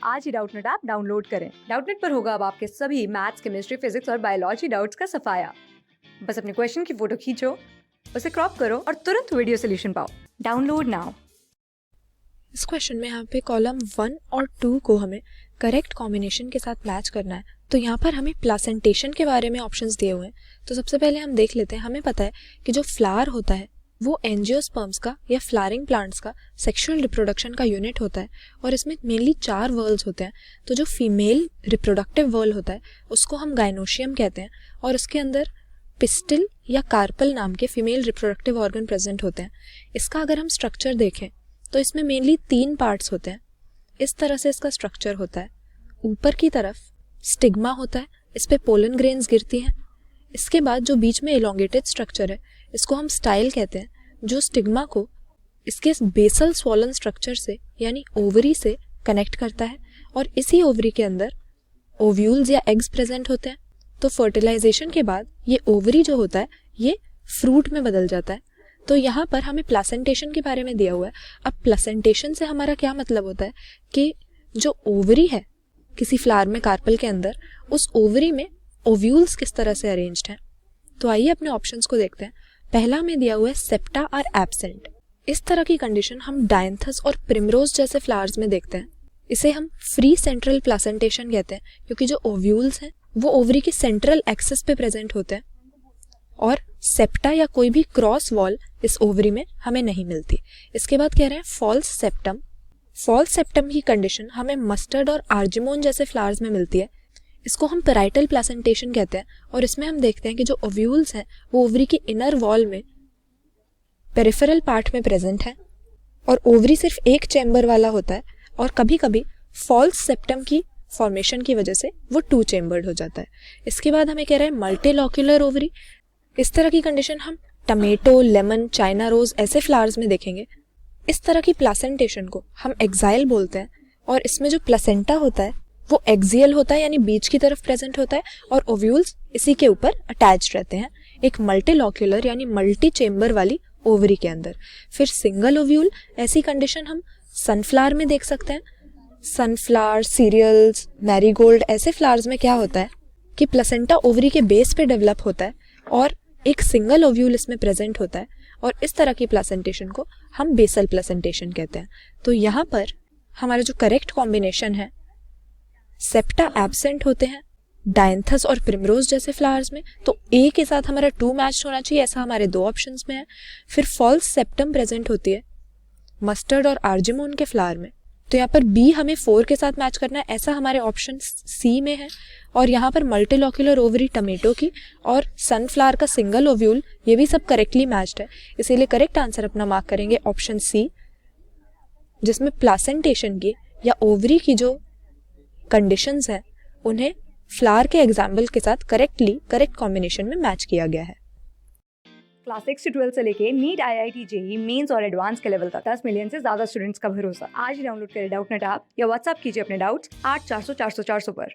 आज ही Doubtnut app download करें। Doubtnut पर होगा अब आपके सभी मैथ्स, केमिस्ट्री, फिजिक्स और बायोलॉजी डाउट्स का सफाया। बस अपने क्वेश्चन की फोटो खींचो, उसे क्रॉप करो और तुरंत वीडियो सोल्यूशन पाओ। Download now. इस क्वेश्चन में यहाँ पे कॉलम 1 और 2 को हमें करेक्ट कॉम्बिनेशन के साथ मैच करना है। तो यहाँ पर हमें प्लासेंटेशन के बारे में ऑप्शंस दिए हुए हैं। तो सबसे पहले हम देख लेते हैं। हमें पता है कि जो फ्लावर होता है वो एंजियोस्पर्म्स का या फ्लावरिंग प्लांट्स का सेक्सुअल रिप्रोडक्शन का यूनिट होता है और इसमें मेनली 4 वर्ल्स होते हैं। तो जो फीमेल रिप्रोडक्टिव वर्ल होता है उसको हम गायनोशियम कहते हैं और उसके अंदर पिस्टिल या कार्पल नाम के फीमेल रिप्रोडक्टिव ऑर्गन प्रेजेंट होते हैं। इसका अगर हम स्ट्रक्चर देखें तो इसमें मेनली 3 पार्ट्स होते हैं। इस तरह से इसका स्ट्रक्चर होता है। ऊपर की तरफ स्टिग्मा होता है, इस पे पोलन ग्रेन्स गिरती हैं। इसके बाद जो बीच में एलोंगेटेड स्ट्रक्चर है इसको हम स्टाइल कहते हैं, जो स्टिग्मा को इसके बेसल स्वॉलन स्ट्रक्चर से यानी ओवरी से कनेक्ट करता है और इसी ओवरी के अंदर ओव्यूल्स या एग्स प्रेजेंट होते हैं। तो फर्टिलाइजेशन के बाद ये ओवरी जो होता है ये फ्रूट में बदल जाता है। तो यहाँ पर हमें प्लासेंटेशन के बारे में दिया हुआ है। अब प्लासेंटेशन से हमारा क्या मतलब होता है कि जो ओवरी है किसी फ्लावर में कार्पल के अंदर, उस ओवरी में ओव्यूल्स किस तरह से अरेंज्ड हैं। तो आइए अपने ऑप्शंस को देखते हैं। पहला हमें दिया हुआ है सेप्टा आर एब्सेंट। इस तरह की कंडीशन हम डायंथस और प्रिमरोज जैसे फ्लावर्स में देखते हैं। इसे हम फ्री सेंट्रल प्लासेंटेशन कहते हैं क्योंकि जो ओव्यूल्स हैं वो ओवरी की सेंट्रल एक्सिस पे प्रेजेंट होते हैं और सेप्टा या कोई भी क्रॉस वॉल इस ओवरी में हमें नहीं मिलती। इसके बाद कह रहे हैं फॉल्स सेप्टम। फॉल्स सेप्टम की कंडीशन हमें मस्टर्ड और आर्जिमोन जैसे फ्लावर्स में मिलती है। इसको हम पैराइटल प्लासेंटेशन कहते हैं और इसमें हम देखते हैं कि जो ओव्यूल्स हैं वो ओवरी की इनर वॉल में पेरिफेरल पार्ट में प्रेजेंट है और ओवरी सिर्फ एक चैम्बर वाला होता है और कभी कभी फॉल्स सेप्टम की फॉर्मेशन की वजह से वो 2 चैम्बर्ड हो जाता है। इसके बाद हमें कह रहे हैं मल्टीलॉक्यूलर ओवरी। इस तरह की कंडीशन हम टमेटो, लेमन, चाइना रोज ऐसे फ्लावर्स में देखेंगे। इस तरह की प्लासेंटेशन को हम एक्साइल बोलते हैं और इसमें जो प्लेसेंटा होता है वो एक्सियल होता है यानी बीच की तरफ प्रेजेंट होता है और ओव्यूल्स इसी के ऊपर अटैच रहते हैं एक मल्टीलॉक्यूलर यानी मल्टी चेम्बर वाली ओवरी के अंदर। फिर सिंगल ओव्यूल, ऐसी कंडीशन हम सनफ्लावर में देख सकते हैं। सनफ्लावर, सीरियल्स, मैरीगोल्ड ऐसे फ्लावर्स में क्या होता है कि प्लेसेंटा ओवरी के बेस पे डेवलप होता है और एक सिंगल ओव्यूल इसमें प्रेजेंट होता है और इस तरह की प्लेसेंटेशन को हम बेसल प्लेसेंटेशन कहते हैं। तो यहाँ पर हमारा जो करेक्ट कॉम्बिनेशन है सेप्टा एब्सेंट होते हैं डायंथस और प्रिमरोज जैसे फ्लावर्स में, तो ए के साथ हमारा 2 मैच होना चाहिए, ऐसा हमारे 2 ऑप्शंस में है। फिर फॉल्स सेप्टम प्रेजेंट होती है मस्टर्ड और आर्जिमोन के फ्लावर में, तो यहाँ पर बी हमें 4 के साथ मैच करना है, ऐसा हमारे ऑप्शन सी में है। और यहाँ पर मल्टीलॉक्यूलर ओवरी टमेटो की और सनफ्लावर का सिंगल ओव्यूल, ये भी सब करेक्टली मैच्ड है, इसीलिए करेक्ट आंसर अपना मार्क करेंगे ऑप्शन सी, जिसमें प्लासेंटेशन की या ओवरी की जो कंडीशंस हैं उन्हें फ्लावर के एग्जाम्पल के साथ करेक्ट कॉम्बिनेशन में मैच किया गया है। क्लास 6 से 12 से लेके नीट, IIT, JEE मेंस और एडवांस के लेवल तक 10 मिलियन से ज्यादा स्टूडेंट्स का भरोसा। आज ही डाउनलोड करें डाउटनेट ऐप या व्हाट्सएप कीजिए अपने डाउट्स 8400 400 400 पर।